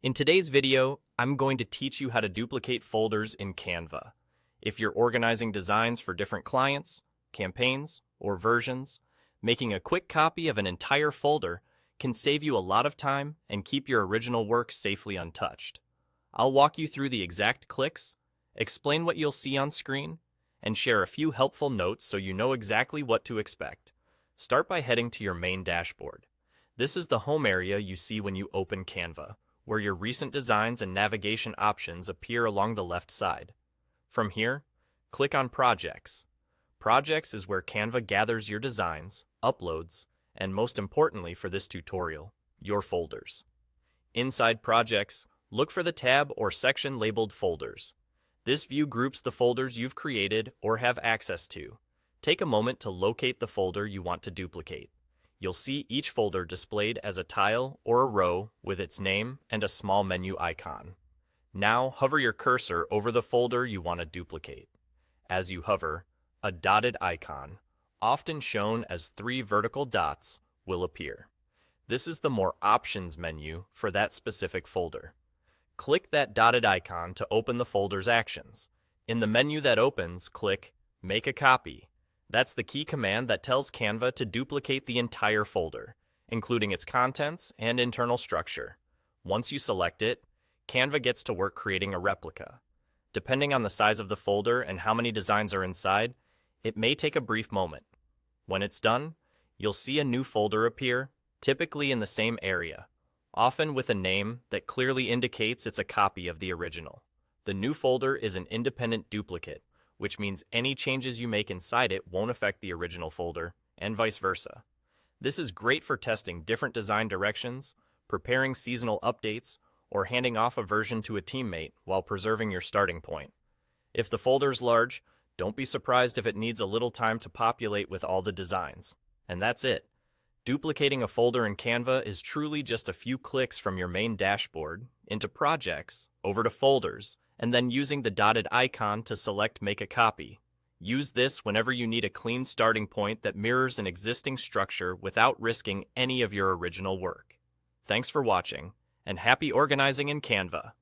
In today's video, I'm going to teach you how to duplicate folders in Canva. If you're organizing designs for different clients, campaigns, or versions, making a quick copy of an entire folder can save you a lot of time and keep your original work safely untouched. I'll walk you through the exact clicks, explain what you'll see on screen, and share a few helpful notes so you know exactly what to expect. Start by heading to your main dashboard. This is the home area you see when you open Canva, where your recent designs and navigation options appear along the left side. From here, click on Projects. Projects is where Canva gathers your designs, uploads, and most importantly for this tutorial, your folders. Inside Projects, look for the tab or section labeled Folders. This view groups the folders you've created or have access to. Take a moment to locate the folder you want to duplicate. You'll see each folder displayed as a tile or a row with its name and a small menu icon. Now hover your cursor over the folder you want to duplicate. As you hover, a dotted icon, often shown as 3 vertical dots, will appear. This is the More Options menu for that specific folder. Click that dotted icon to open the folder's actions. In the menu that opens, click Make a Copy. That's the key command that tells Canva to duplicate the entire folder, including its contents and internal structure. Once you select it, Canva gets to work creating a replica. Depending on the size of the folder and how many designs are inside, it may take a brief moment. When it's done, you'll see a new folder appear, typically in the same area, often with a name that clearly indicates it's a copy of the original. The new folder is an independent duplicate, which means any changes you make inside it won't affect the original folder, and vice versa. This is great for testing different design directions, preparing seasonal updates, or handing off a version to a teammate while preserving your starting point. If the folder's large, don't be surprised if it needs a little time to populate with all the designs. And that's it. Duplicating a folder in Canva is truly just a few clicks from your main dashboard into Projects, over to Folders, and then using the dotted icon to select Make a Copy. Use this whenever you need a clean starting point that mirrors an existing structure without risking any of your original work. Thanks for watching, and happy organizing in Canva!